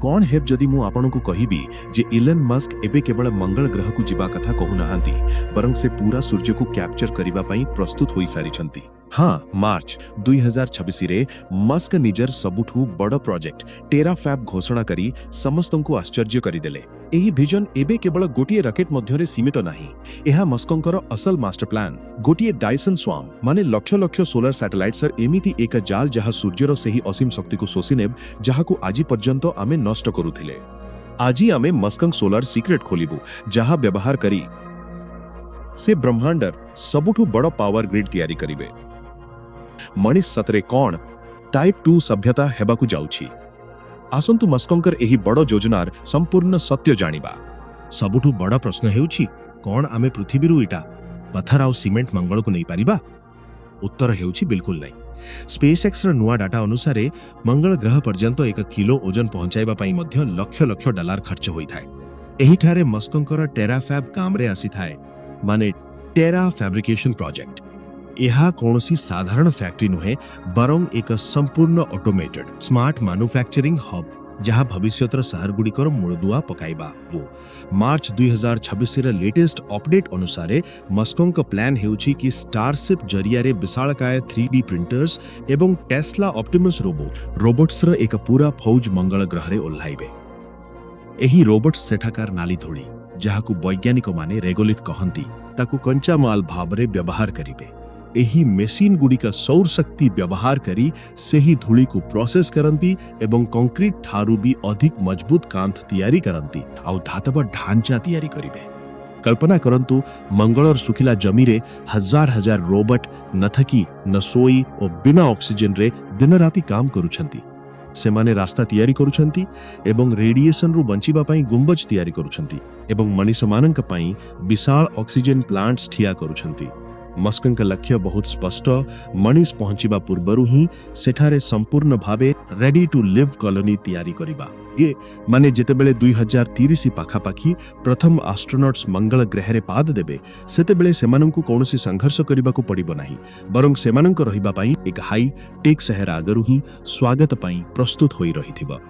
कौन हेब जदि मु आपनकु कहिबी जे इलन मस्क एबे केवल मंगल ग्रह को जिबा कथा कहू नाहांती बरं से पूरा सूर्य को कैप्चर करिबा पई प्रस्तुत होई सारिछंती। हाँ, मार्च 2026 रे मस्क निजर सबुठू बड़ प्रोजेक्ट टेराफैब घोषणा करी समस्तंकु आश्चर्य करिदेले। एही विजन एबे केवल गोटिए रॉकेट मध्यरे सीमित नाही, एहा मस्कंकर असल मास्टर प्लान। गोटिए डायसन स्वार्म माने लक्ष लक्ष सोलर सैटेलाइट्सर एमिति एक जाल जहा सूर्यर सेही असीम शक्ति को शोषिनेब जहाकु आजि पर्यंत आमे नष्ट करुथिले। आजि आमे मस्कंग सोलर सीक्रेट खोलिबु जहा व्यवहार करी से ब्रह्मांडर सबुठू बड़ पावर ग्रिड तैयारी करिवे। मनीष सतरे कौन टाइप 2 सभ्यता हेबाकु जाउछि। आसंतु मस्कंकर एही बड़ योजनार संपूर्ण सत्य जानिबा। सबुठू बड़ प्रश्न हेउछि कौन आमे पृथ्वीरु इटा पत्थर आउ सीमेंट मंगल को नहीं पारिबा। उत्तर हेउछि बिल्कुल नहीं। स्पेसएक्स र नुआ डाटा अनुसार मंगल ग्रह पर्यंत 1 किलो ओजन पहुंचाइबा पई मध्य लक्ष लक्ष डॉलर खर्च होई थाए। एही ठारे मस्कंकर टेराफैब कामरे आसी थाए, माने टेरा फैब्रिकेशन प्रोजेक्ट। यह कौनसी साधारण फैक्ट्री नुहे बरं एक संपूर्ण ऑटोमेटेड स्मार्ट मैन्युफैक्चरिंग हब जहां भविष्यतर शहर गुड़िकर मूलदुआ पकाइबा। मार्च 2026 रे लेटेस्ट अपडेट अनुसार मस्कंक प्लान हेउछि कि स्टारशिप जरिया रे विशालकाय 3D प्रिंटर्स एवं टेस्ला ऑप्टिमस रोबोट्स र एक पूरा फौज मंगल ग्रह रे ओल्हाइबे। एही रोबोट्स सेठाकार नाली धूली जहाकु वैज्ञानिक माने रेगोलिथ कहंती ताकु कंचा माल भाबरे व्यवहार करिवे। एही मेसिन गुड़िका सौर शक्ति व्यवहार करी सेही धूली को प्रोसेस करंती एवं कंक्रीट ठारू भी अधिक मजबूत कांथ तैयारी करंती आउ धातव ढांचा तैयारी करिवे। कल्पना करंतु मंगलर सुखिला जमी रे हजार हजार रोबोट नथकी नसोई और बिना ऑक्सीजन रे दिन राति काम करुछंती। सेमाने रास्ता तैयारी करुछंती एवं रेडिएशन रु बंचिबा पई गुंबज तैयारी करुछंती एवं मनीष मानक पई विशाल ऑक्सीजन प्लांट्स ठिया करुछंती। मस्कंक लक्ष्य बहुत स्पष्ट। मनीष पहुंचिबा पूर्वरु ही सेठारे संपूर्ण भावे रेडी टू लिव कॉलोनी तैयारी करिबा। ये माने जेतेबेले 2030 पाखापाखी प्रथम एस्ट्रोनॉट्स मंगल ग्रह रे पाद देबे सेतेबेले सेमानंकु कोनोसी संघर्ष करिबाकु पड़िबो नाही बरं सेमानंक रहिबा पई एक हाई टेक शहर आगरु ही स्वागत पई प्रस्तुत होई रहिथिबा।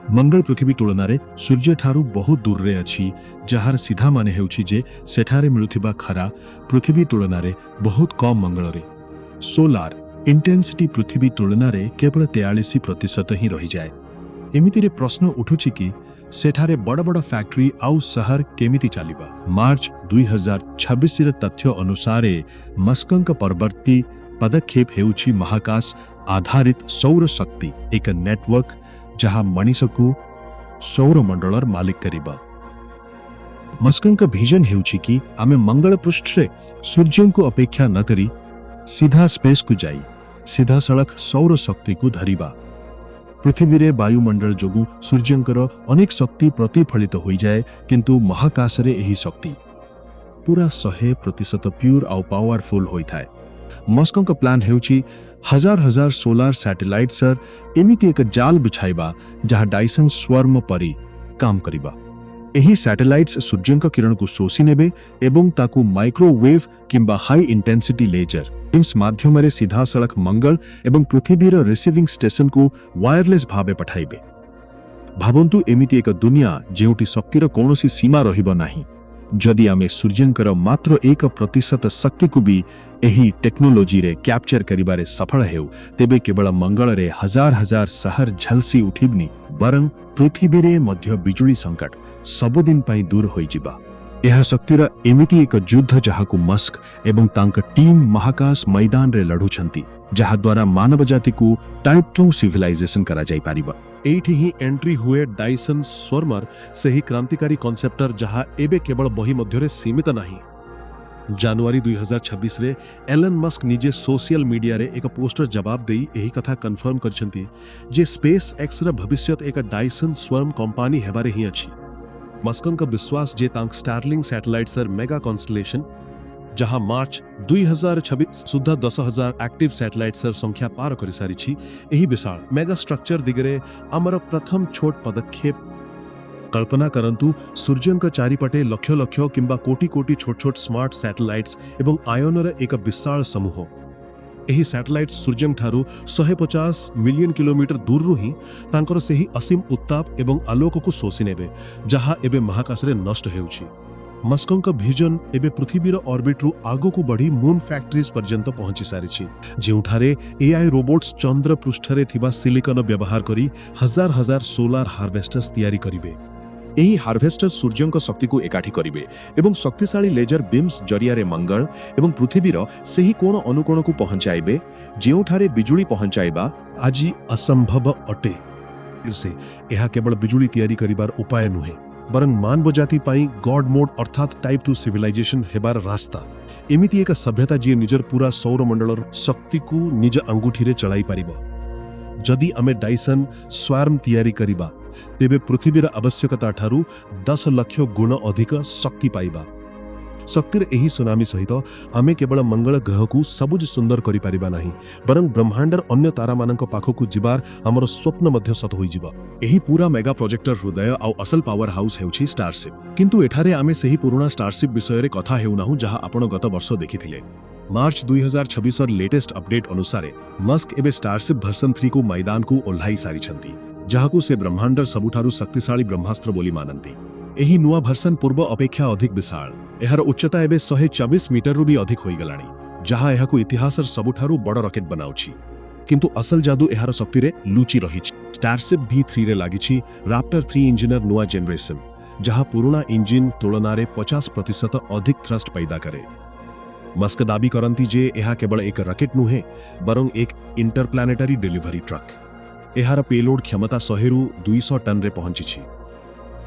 मंगल पृथ्वी तुलना रे सूर्य ठारू बहुत दूर रे अछि, जहार सीधा माने हेउछि जे सेठारे मिलुथिबा खरा पृथ्वी तुलना रे बहुत कम मंगल रे। सोलार इंटेंसिटी पृथ्वी तुलना रे केवल 43% ही रहि जाए। एमिति रे प्रश्न उठुछि कि सेठारे बड़ बड़ फैक्ट्री आउ शहर केमिति चलिबा। मार्च 2026 रे तथ्य अनुसार मस्कंक परवर्ती पदक्षेप हेउछि महाकाश आधारित सौर शक्ति एक नेटवर्क जहां मनीष को सौर मंडलर मालिक करिबा। मस्कंक विजन हेउछि कि आमे मंगल पृष्ठ रे सूर्य को अपेक्षा न करी सीधा स्पेस को जाई सीधा सड़क सौर शक्ति को धरिबा। पृथ्वी रे वायुमंडल जोगु सूर्यंकर अनेक शक्ति प्रतिफलित होई जाए, किंतु महाकाश रे एही शक्ति पूरा 100% प्योर आउ पावरफुल होई थाए। मस्कंक प्लान हेउछि हजार हजार सोलार सैटेलाइट सर एमिति एक जाल बिछाइबा जहां डायसन स्वार्म परी काम करिबा। एही सैटेलाइट्स सूर्यंक किरण को शोषि नेबे एवं ताकू माइक्रोवेव किंबा हाई इंटेंसिटी लेजर बीम्स माध्यम रे सीधा सड़क मंगल एवं पृथ्वी रो रिसीविंग स्टेशन को वायरलेस भावे पठाइबे। भाबंतु एमिति एक दुनिया जेउटी शक्तिर कोनोसी सीमा रहिबो नाही। जदि आमे सूर्यंकर मात्र 1% शक्ति को भी एही टेक्नोलोजी रे कैप्चर करिबारे सफल हेउ तेबे केवल मंगल रे हजार हजार शहर झलसी उठिबनी बरं पृथ्वी रे मध्य बिजुली संकट सबुदिन पई दूर होई जिबा। यह शक्तिर एमिति एक युद्ध जहाकु मस्क एवं तांक टीम महाकाश मैदान रे लढुछंती, जहा द्वारा मानव जाति को टाइप 2 सिविलाइजेशन करा जाई पारिबा। एठी ही एंट्री हुए डायसन स्वार्मर सही क्रांतिकारी कॉन्सेप्टर जहा एबे केवल बही मध्यरे सीमित नाही। जनवरी 2026 रे एलन मस्क निजे सोशल मीडिया रे एक पोस्टर जवाब देई एही कथा कन्फर्म करछंती जे स्पेस एक्स रे भविष्यत एक डायसन स्वार्म कंपनी हेबारे ही अछि। मस्कंक विश्वास जे तांक स्टारलिंग सैटेलाइट सर मेगा कॉन्स्टलेशन जहां मार्च 2026 सुधा 10,000 एक्टिव सैटेलाइट सर संख्या पार करि सारिछि। एही विशाल मेगा स्ट्रक्चर दिगरे अमर प्रथम छोट पदक्षेप। कल्पना करंतु सूर्यंक चारिपटे लक्ष लक्ष किंबा कोटी कोटी छोट छोट स्मार्ट सैटेलाइट्स एवं आयनर एक विशाल समूह। ଏହି ସैटेलाइट सूर्यଠାରୁ 150 मिलियन किलोमीटर दूरରୁ ହିଁ ତାଙ୍କର ସେହି ଅସୀମ ଉତ୍ତାପ ଏବଂ ଆଲୋକକୁ ଶୋଷି ନେବେ ଯାହା ଏବେ ମହାକାଶରେ ନଷ୍ଟ ହେଉଛି। ମସ୍କଙ୍କ ଭିଜନ ଏବେ ପୃଥିବୀର ଅର୍ବିଟରୁ ଆଗକୁ ବଢି ମୁନ୍ ଫ୍ୟାକ୍ଟ୍ରିଜ ପର୍ଯ୍ୟନ୍ତ ପହଞ୍ଚି ସାରିଛି, ଯେଉଁଠାରେ ଏଆଇ ରୋବୋଟ୍ସ ଚନ୍ଦ୍ର ପୃଷ୍ଠରେ ଥିବା ସିଲିକନ ବ୍ୟବହାର କରି ହଜାର ହଜାର ସୋଲାର ହାର୍ଭେଷ୍ଟର୍ସ ତିଆରି କରିବେ। ଏହି ହାର୍ଭେଷ୍ଟର ସୂର୍ଯ୍ୟଙ୍କ ଶକ୍ତିକୁ ଏକାଠି କରିବେ ଏବଂ ଶକ୍ତିଶାଳୀ ଲେଜର ବିମ୍ସ ଜରିଆରେ ମଙ୍ଗଳ ଏବଂ ପୃଥିବୀର ସେହି କୋଣ ଅନୁକୋଣକୁ ପହଞ୍ଚାଇବେ ଯେଉଁଠାରେ ବିଜୁଳି ପହଞ୍ଚାଇବା ଆଜି ଅସମ୍ଭବ ଅଟେ। ଏହା କେବଳ ବିଜୁଳି ତିଆରି କରିବାର ଉପାୟ ନୁହେଁ, ବରଂ ମାନବ ଜାତି ପାଇଁ ଗଡ୍ ମୋଡ୍ ଅର୍ଥାତ୍ ଟାଇପ୍ 2 ସିଭିଲାଇଜେସନ ହେବାର ରାସ୍ତା। ଏମିତି ଏକ ସଭ୍ୟତା ଯିଏ ନିଜର ପୁରା ସୌରମଣ୍ଡଳର ଶକ୍ତିକୁ ନିଜ ଆଙ୍ଗୁଠିରେ ଚଳାଇ ପାରିବ। ଯଦି ଆମେ ଡାଇସନ୍ ସ୍ୱାର୍ମ ତିଆରି କରିବା ତେବେ ପୃଥିବୀର ଆବଶ୍ୟକତା ଠାରୁ 10 ଲକ୍ଷ ଗୁଣ ଅଧିକ ଶକ୍ତି ପାଇବା। ଶକ୍ତିର ଏହି ସୁନାମି ସହିତ ଆମେ କେବଳ ମଙ୍ଗଳ ଗ୍ରହକୁ ସବୁଜ ସୁନ୍ଦର କରିପାରିବା ନାହିଁ, ବରଂ ବ୍ରହ୍ମାଣ୍ଡର ଅନ୍ୟ ତାରାମାନଙ୍କ ପାଖକୁ ଯିବାର ଆମର ସ୍ୱପ୍ନ ମଧ୍ୟ ସତ ହୋଇଯିବ। ଏହି ପୁରା ମେଗା ପ୍ରୋଜେକ୍ଟର ହୃଦୟ ଆଉ ଅସଲ ପାୱାର ହାଉସ ହେଉଛି ଷ୍ଟାରସିପ୍। କିନ୍ତୁ ଏଠାରେ ଆମେ ସେହି ପୁରୁଣା ଷ୍ଟାରସିପ୍ ବିଷୟରେ କଥା ହେଉନାହୁଁ ଯାହା ଆପଣ ଗତ ବର୍ଷ ଦେଖିଥିଲେ। ମାର୍ଚ୍ଚ 2026ର ଲେଟେଷ୍ଟ ଅପଡେଟ୍ ଅନୁସାରେ ମସ୍କ ଏବେ ଷ୍ଟାରସିପ୍ ଭର୍ସନ 3 କୁ ମଇଦାନକୁ ଓହ୍ଲାଇ ସାରିଛନ୍ତି, ଯାହାକୁ ସେ ବ୍ରହ୍ମାଣ୍ଡର ସବୁଠାରୁ ଶକ୍ତିଶାଳୀ ବ୍ରହ୍ମାସ୍ତ୍ର ବୋଲି ମାନନ୍ତି। ଏହି ନୂଆ ଭର୍ସନ ପୂର୍ବ ଅପେକ୍ଷା ଅଧିକ ବିଶାଳ। ଏହାର ଉଚ୍ଚତା ଏବେ 124 ମିଟରରୁ ବି ଅଧିକ ହୋଇଗଲାଣି, ଯାହା ଏହାକୁ ଇତିହାସର ସବୁଠାରୁ ବଡ଼ ରକେଟ୍ ବନାଉଛି। କିନ୍ତୁ ଅସଲ ଯାଦୁ ଏହାର ଶକ୍ତିରେ ଲୁଚି ରହିଛି। ଷ୍ଟାରସିପ୍ V3ରେ ଲାଗିଛି ରାପ୍ଟର 3 ଇଞ୍ଜିନର ନୂଆ ଜେନେରେସନ, ଯାହା ପୁରୁଣା ଇଞ୍ଜିନ ତୁଳନାରେ 50% ଅଧିକ ଥ୍ରଷ୍ଟ पैदा କରେ। ମସ୍କ ଦାବି କରନ୍ତି ଯେ ଏହା କେବଳ ଏକ ରକେଟ୍ ନୁହେଁ, ବରଂ ଏକ ଇଣ୍ଟରପ୍ଲାନେଟାରୀ ଡେଲିଭରି ଟ୍ରକ୍। ଏହାର ପେଲୋଡ୍ କ୍ଷମତା 100ରୁ 200 ଟନ୍ରେ ପହଞ୍ଚିଛି।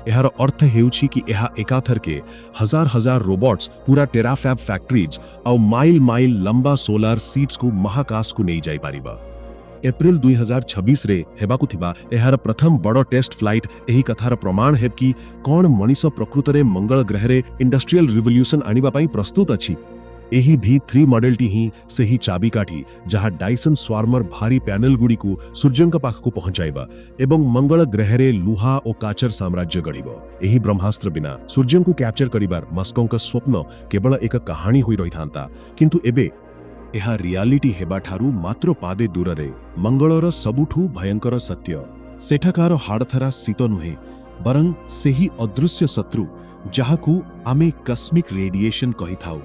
ଏହାର ଅର୍ଥ ହେଉଛି କି ଏହା ଏକାଥରକେ ହଜାର ହଜାର ରୋବୋଟ୍ସ, ପୁରା ଟେରାଫ୍ୟାବ୍ ଫ୍ୟାକ୍ଟ୍ରିଜ ଆଉ ମାଇଲ ମାଇଲ ଲମ୍ବା ସୋଲାର ସିଟ୍ସକୁ ମହାକାଶକୁ ନେଇଯାଇପାରିବ। ଏପ୍ରିଲ 2026ରେ ହେବାକୁ ଥିବା ଏହାର ପ୍ରଥମ ବଡ଼ ଟେଷ୍ଟ ଫ୍ଲାଇଟ୍ ଏହି କଥାର ପ୍ରମାଣ ହେବ କି କ'ଣ ମଣିଷ ପ୍ରକୃତରେ ମଙ୍ଗଳ ଗ୍ରହରେ ଇଣ୍ଡଷ୍ଟ୍ରିଆଲ ରିଭଲ୍ୟୁସନ ଆଣିବା ପାଇଁ ପ୍ରସ୍ତୁତ ଅଛି। ଏହି V3 ମଡେଲଟି ହିଁ ସେହି ଚାବିକାଠି ଯାହା ଡାଇସନ୍ ସ୍ୱାର୍ମର ଭାରୀ ପ୍ୟାନେଲଗୁଡ଼ିକୁ ସୂର୍ଯ୍ୟଙ୍କ ପାଖକୁ ପହଞ୍ଚାଇବା ଏବଂ ମଙ୍ଗଳ ଗ୍ରହରେ ଲୁହା ଓ କାଚର ସାମ୍ରାଜ୍ୟ ଗଢ଼ିବ। ଏହି ବ୍ରହ୍ମାସ୍ତ୍ର ବିନା ସୂର୍ଯ୍ୟଙ୍କୁ କ୍ୟାପଚର କରିବାର ମସ୍କଙ୍କ ସ୍ୱପ୍ନ କେବଳ ଏକ କାହାଣୀ ହୋଇ ରହିଥାନ୍ତା, କିନ୍ତୁ ଏବେ ଏହା ରିଆଲିଟି ହେବାଠାରୁ ମାତ୍ର ପାଦେ ଦୂରରେ। ମଙ୍ଗଳର ସବୁଠୁ ଭୟଙ୍କର ସତ୍ୟ ସେଠାକାର ହାଡ଼ଥରା ଶୀତ ନୁହେଁ, ବରଂ ସେହି ଅଦୃଶ୍ୟ ଶତ୍ରୁ ଯାହାକୁ ଆମେ କସ୍ମିକ ରେଡିଏସନ କହିଥାଉ।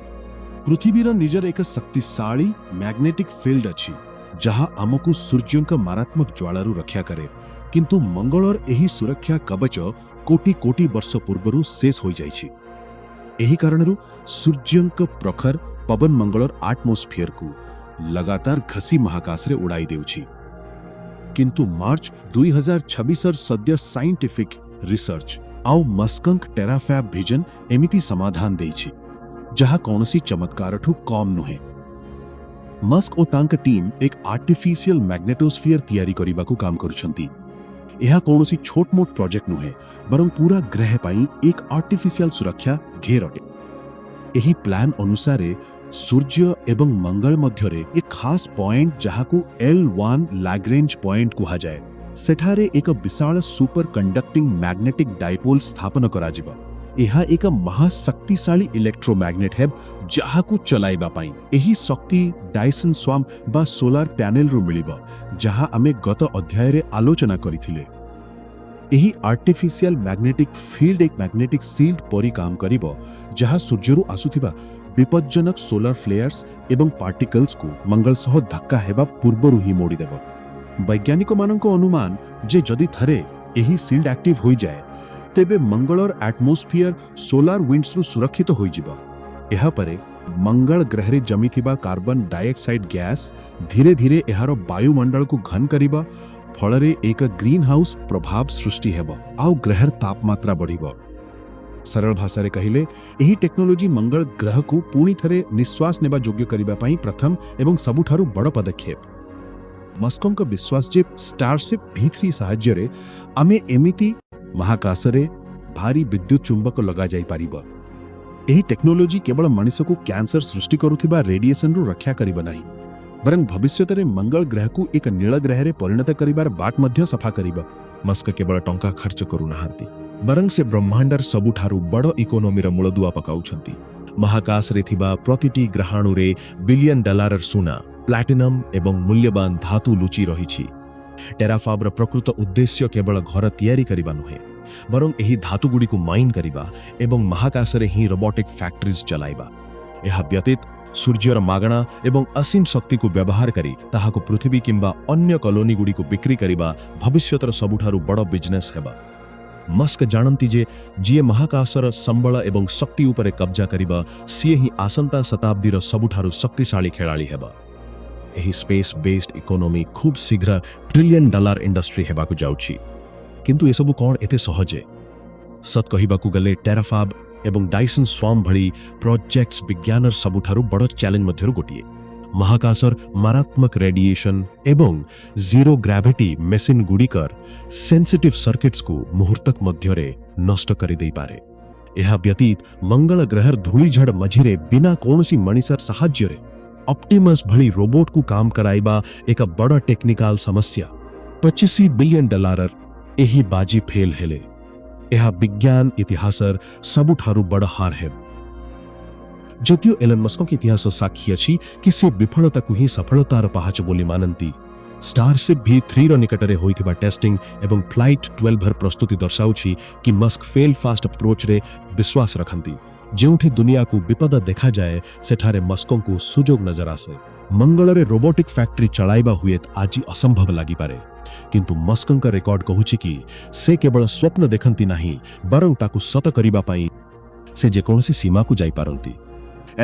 ପୃଥିବୀର ନିଜର ଏକ ଶକ୍ତିଶାଳୀ ମ୍ୟାଗ୍ନେଟିକ୍ ଫିଲ୍ଡ ଅଛି ଯାହା ଆମକୁ ସୂର୍ଯ୍ୟଙ୍କ ମାରାତ୍ମକ ଜ୍ୱାଳାରୁ ରକ୍ଷା କରେ, କିନ୍ତୁ ମଙ୍ଗଳର ଏହି ସୁରକ୍ଷା କବଚ କୋଟି କୋଟି ବର୍ଷ ପୂର୍ବରୁ ଶେଷ ହୋଇଯାଇଛି। ଏହି କାରଣରୁ ସୂର୍ଯ୍ୟଙ୍କ ପ୍ରଖର ପବନ ମଙ୍ଗଳର ଆଟମୋସ୍ଫିୟରକୁ ଲଗାତାର ଘସି ମହାକାଶରେ ଉଡ଼ାଇ ଦେଉଛି। କିନ୍ତୁ ମାର୍ଚ୍ଚ 2026ର ସଦ୍ୟ ସାଇଣ୍ଟିଫିକ ରିସର୍ଚ୍ଚ ଆଉ ମସ୍କଙ୍କ ଟେରାଫ୍ୟାବ୍ ଭିଜନ ଏମିତି ସମାଧାନ ଦେଇଛି ଯାହା କୌଣସି ଚମତ୍କାରଠୁ କମ୍ ନୁହେଁ। ମସ୍କ ଓ ତାଙ୍କ ଟିମ୍ ଏକ ଆର୍ଟିଫିସିଆଲ ମ୍ୟାଗ୍ନେଟୋସ୍ଫିୟର ତିଆରି କରିବାକୁ କାମ କରୁଛନ୍ତି। ଏହା କୌଣସି ଛୋଟମୋଟ ପ୍ରୋଜେକ୍ଟ ନୁହେଁ, ବରଂ ପୁରା ଗ୍ରହ ପାଇଁ ଏକ ଆର୍ଟିଫିସିଆଲ ସୁରକ୍ଷା ଘେର ଅଟେ। ଏହି ପ୍ଲାନ ଅନୁସାରେ ସୂର୍ଯ୍ୟ ଏବଂ ମଙ୍ଗଳ ମଧ୍ୟରେ ଏକ ଖାସ ପଏଣ୍ଟ ଯାହାକୁ L1 लाग्रेंज ପଏଣ୍ଟ କୁହାଯାଏ, ସେଠାରେ ଏକ ବିଶାଳ ସୁପର କଣ୍ଡକ୍ଟିଂ ମ୍ୟାଗ୍ନେଟିକ୍ ଡାଇପୋଲ ସ୍ଥାପନ କରାଯିବ। ଏହା ଏକ ମହାଶକ୍ତିଶାଳୀ ଇଲେକ୍ଟ୍ରୋମ୍ୟାଗ୍ନେଟ ହେବ ଯାହାକୁ ଚଲାଇବା ପାଇଁ ଏହି ଶକ୍ତି ଡାଇସନ୍ ସ୍ୱାର୍ମ ବା ସୋଲାର ପ୍ୟାନେଲରୁ ମିଳିବ, ଯାହା ଆମେ ଗତ ଅଧ୍ୟାୟରେ ଆଲୋଚନା କରିଥିଲେ। ଏହି ଆର୍ଟିଫିସିଆଲ ମ୍ୟାଗ୍ନେଟିକ୍ ଫିଲ୍ଡ ଏକ ମ୍ୟାଗ୍ନେଟିକ୍ ସିଲ୍ଡ ପରି କାମ କରିବ, ଯାହା ସୂର୍ଯ୍ୟରୁ ଆସୁଥିବା ବିପଜ୍ଜନକ ସୋଲାର ଫ୍ଲେୟାର୍ସ ଏବଂ ପାର୍ଟିକଲ୍ସକୁ ମଙ୍ଗଳ ସହ ଧକ୍କା ହେବା ପୂର୍ବରୁ ହିଁ ମୋଡ଼ିଦେବ। ବୈଜ୍ଞାନିକମାନଙ୍କ ଅନୁମାନ ଯେ ଯଦି ଥରେ ଏହି ସିଲ୍ଡ ଆକ୍ଟିଭ ହୋଇଯାଏ ତେବେ ମଙ୍ଗଳର ଆଟମୋସ୍ଫିୟର ସୋଲାର ୱିଣ୍ଡସରୁ ସୁରକ୍ଷିତ ହୋଇଯିବ। ଏହାପରେ ମଙ୍ଗଳ ଗ୍ରହରେ ଜମିଥିବା କାର୍ବନ ଡାଇଅକ୍ସାଇଡ ଗ୍ୟାସ୍ ଧୀରେ ଧୀରେ ଏହାର ବାୟୁମଣ୍ଡଳକୁ ଘନ କରିବ, ଫଳରେ ଏକ ଗ୍ରୀନ ହାଉସ ପ୍ରଭାବ ସୃଷ୍ଟି ହେବ ଆଉ ଗ୍ରହର ତାପମାତ୍ରା ବଢ଼ିବ। ସରଳ ଭାଷାରେ କହିଲେ ଏହି ଟେକ୍ନୋଲୋଜି ମଙ୍ଗଳ ଗ୍ରହକୁ ପୁଣି ଥରେ ନିଶ୍ୱାସ ନେବା ଯୋଗ୍ୟ କରିବା ପାଇଁ ପ୍ରଥମ ଏବଂ ସବୁଠାରୁ ବଡ଼ ପଦକ୍ଷେପ। ମସ୍କଙ୍କ ବିଶ୍ୱାସ ଯେ ଷ୍ଟାରସିପ୍ V3 ସାହାଯ୍ୟରେ ଆମେ ଏମିତି ମହାକାଶରେ ଭାରୀ ବିଦ୍ୟୁତ ଚୁମ୍ବକ ଲଗାଯାଇପାରିବ। ଏହି ଟେକ୍ନୋଲୋଜି କେବଳ ମଣିଷକୁ କ୍ୟାନ୍ସର ସୃଷ୍ଟି କରୁଥିବା ରେଡିଏସନରୁ ରକ୍ଷା କରିବ ନାହିଁ, ବରଂ ଭବିଷ୍ୟତରେ ମଙ୍ଗଳ ଗ୍ରହକୁ ଏକ ନୀଳ ଗ୍ରହରେ ପରିଣତ କରିବାର ବାଟ ମଧ୍ୟ ସଫା କରିବ। ମସ୍କ କେବଳ ଟଙ୍କା ଖର୍ଚ୍ଚ କରୁନାହାନ୍ତି, ବରଂ ସେ ବ୍ରହ୍ମାଣ୍ଡର ସବୁଠାରୁ ବଡ଼ ଇକୋନୋମିର ମୂଳଦୁଆ ପକାଉଛନ୍ତି। ମହାକାଶରେ ଥିବା ପ୍ରତିଟି ଗ୍ରହାଣୁରେ $1 ବିଲିୟନ ସୁନା ପ୍ଲାଟିନମ୍ ଏବଂ ମୂଲ୍ୟବାନ ଧାତୁ ଲୁଚି ରହିଛି। ଟେରାଫାବ୍ର ପ୍ରକୃତ ଉଦ୍ଦେଶ୍ୟ କେବଳ ଘର ତିଆରି କରିବା ନୁହେଁ, ବରଂ ଏହି ଧାତୁଗୁଡ଼ିକୁ ମାଇନ୍ କରିବା ଏବଂ ମହାକାଶରେ ହିଁ ରୋବୋଟିକ୍ ଫ୍ୟାକ୍ଟ୍ରିଜ୍ ଚଲାଇବା। ଏହା ବ୍ୟତୀତ ସୂର୍ଯ୍ୟର ମାଗଣା ଏବଂ ଅସୀମ ଶକ୍ତିକୁ ବ୍ୟବହାର କରି ତାହାକୁ ପୃଥିବୀ କିମ୍ବା ଅନ୍ୟ କଲୋନୀଗୁଡ଼ିକୁ ବିକ୍ରି କରିବା ଭବିଷ୍ୟତର ସବୁଠାରୁ ବଡ଼ ବିଜନେସ୍ ହେବ। ମସ୍କ ଜାଣନ୍ତି ଯେ ଯିଏ ମହାକାଶର ସମ୍ବଳ ଏବଂ ଶକ୍ତି ଉପରେ କବ୍ଜା କରିବ, ସିଏ ହିଁ ଆସନ୍ତା ଶତାବ୍ଦୀର ସବୁଠାରୁ ଶକ୍ତିଶାଳୀ ଖେଳାଳି ହେବ। ଏହି ସ୍ପେସ୍ ବେସ୍ଡ ଇକୋନୋମି ଖୁବ୍ ଶୀଘ୍ର $1 ଟ୍ରିଲିୟନ୍ ଇଣ୍ଡଷ୍ଟ୍ରି ହେବାକୁ ଯାଉଛି। କିନ୍ତୁ ଏସବୁ କ'ଣ ଏତେ ସହଜେ? ସତ୍ କହିବାକୁ ଗଲେ ଟେରାଫାବ୍ ଏବଂ ଡାଇସନ୍ ସ୍ୱାର୍ମ ଭଳି ପ୍ରୋଜେକ୍ଟସ୍ ବିଜ୍ଞାନର ସବୁଠାରୁ ବଡ଼ ଚ୍ୟାଲେଞ୍ଜ ମଧ୍ୟରୁ ଗୋଟିଏ। ମହାକାଶର ମାରାତ୍ମକ ରେଡିଏସନ୍ ଏବଂ ଜିରୋ ଗ୍ରାଭିଟି ମେସିନ୍‌ଗୁଡ଼ିକର ସେନ୍ସିଟିଭ୍ ସର୍କିଟ୍ସକୁ ମୁହୂର୍ତ୍ତକ ମଧ୍ୟରେ ନଷ୍ଟ କରିଦେଇପାରେ। ଏହା ବ୍ୟତୀତ ମଙ୍ଗଳ ଗ୍ରହର ଧୂଳିଝଡ଼ ମଝିରେ ବିନା କୌଣସି ମଣିଷର ସାହାଯ୍ୟରେ ଅପ୍ଟିମସ୍ ଭଳି ରୋବୋଟକୁ କାମ କରାଇବା ଏକ ବଡ଼ ଟେକ୍ନିକାଲ ସମସ୍ୟା। $25 ବିଲିୟନ୍ ଏହି ବାଜି ଫେଲ୍ ହେଲେ ଏହା ବିଜ୍ଞାନ ଇତିହାସର ସବୁଠାରୁ ବଡ଼ ହାର ହେବ। ଯଦିଓ ଏଲନ୍ ମସ୍କଙ୍କ ଇତିହାସ ସାକ୍ଷୀ ଅଛି କି ସେ ବିଫଳତାକୁ ହିଁ ସଫଳତାର ପାହାଚ ବୋଲି ମାନନ୍ତି, ଷ୍ଟାରସିପ୍ V3ର ନିକଟରେ ହୋଇଥିବା ଟେଷ୍ଟିଂ ଏବଂ ଫ୍ଲାଇଟ୍ 12ର ପ୍ରସ୍ତୁତି ଦର୍ଶାଉଛି କି ମସ୍କ ଫେଲ୍ ଫାଷ୍ଟ ଆପ୍ରୋଚରେ ବିଶ୍ୱାସ ରଖନ୍ତି। ଯେଉଁଠି ଦୁନିଆକୁ ବିପଦ ଦେଖାଯାଏ, ସେଠାରେ ମସ୍କଙ୍କୁ ସୁଯୋଗ ନଜର ଆସେ। ମଙ୍ଗଳରେ ରୋବୋଟିକ୍ ଫ୍ୟାକ୍ଟ୍ରି ଚଳାଇବା ହୁଏତ ଆଜି ଅସମ୍ଭବ ଲାଗିପାରେ, କିନ୍ତୁ ମସ୍କଙ୍କ ରେକର୍ଡ କହୁଛି କି ସେ କେବଳ ସ୍ୱପ୍ନ ଦେଖନ୍ତି ନାହିଁ, ବରଂ ତାକୁ ସତ କରିବା ପାଇଁ ସେ ଯେକୌଣସି ସୀମାକୁ ଯାଇପାରନ୍ତି।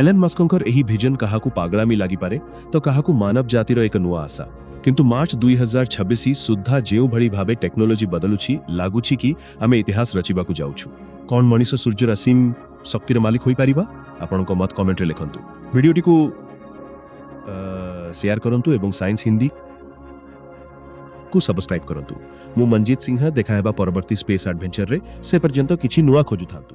ଏଲନ୍ ମସ୍କଙ୍କର ଏହି ଭିଜନ କାହାକୁ ପାଗଳାମୀ ଲାଗିପାରେ, ତ କାହାକୁ ମାନବ ଜାତିର ଏକ ନୂଆ ଆଶା। କିନ୍ତୁ ମାର୍ଚ୍ଚ 2026 ସୁଦ୍ଧା ଯେଉଁଭଳି ଭାବେ ଟେକ୍ନୋଲୋଜି ବଦଳୁଛି, ଲାଗୁଛି କି ଆମେ ଇତିହାସ ରଚିବାକୁ ଯାଉଛୁ। କ'ଣ ମଣିଷ ସୂର୍ଯ୍ୟର ଅସୀମ ଶକ୍ତିର ମାଲିକ ହୋଇପାରିବା? ଆପଣଙ୍କ ମତ କମେଣ୍ଟରେ ଲେଖନ୍ତୁ। ଭିଡ଼ିଓଟିକୁ ସେୟାର କରନ୍ତୁ ଏବଂ ସାଇନ୍ସ ହିନ୍ଦୀକୁ ସବସ୍କ୍ରାଇବ୍ କରନ୍ତୁ। ମୁଁ ମନଜିତ ସିଂହ, ଦେଖା ହେବା ପରବର୍ତ୍ତୀ ସ୍ପେସ୍ ଆଡଭେଞ୍ଚରରେ। ସେ ପର୍ଯ୍ୟନ୍ତ କିଛି ନୂଆ ଖୋଜୁଥାନ୍ତୁ।